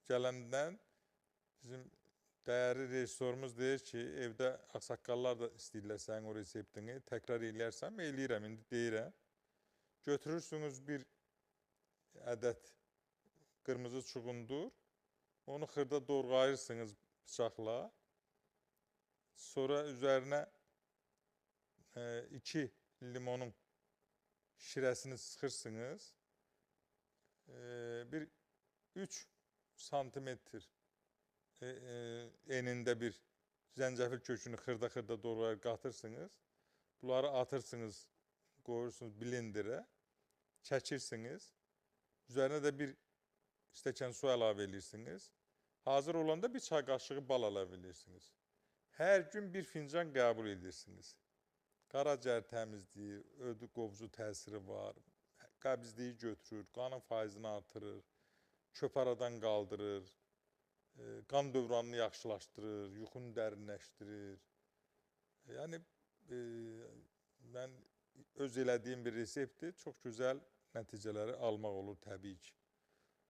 gələndən bizim dəyərli rejissorumuz deyir ki, evdə ağsaqqallar da istəyirlər sənin o reseptini. Təkrar eləyərsəm, eləyirəm, indi deyirəm. Götürürsünüz bir ədəd qırmızı çuğundur. Onu xırda doğrayırsınız bıçaqla. Sonra üzərinə 2 limonun şirəsini sıxırsınız. Bir 3 santimetr enində bir zəncəfil kökünü xırda doğrayıb qatırsınız. Bunları atırsınız, qoyursunuz blenderə, çəkirsiniz. Üzərinə də bir stəkan su əlavə edirsiniz. Hazır olanda bir çay qaşığı bal əlavə edirsiniz. Hər gün bir fincan qəbul edirsiniz. Qaraciyər təmizləyir, ödü qovucu təsiri var, qəbizliyi götürür, qanın faizini artırır, köparadan qaldırır, qan dövranını yaxşılaşdırır, yuxunu dərinləşdirir. Yəni, mən öz elədiyim bir reseptdir, çox gözəl nəticələri almaq olur təbii ki.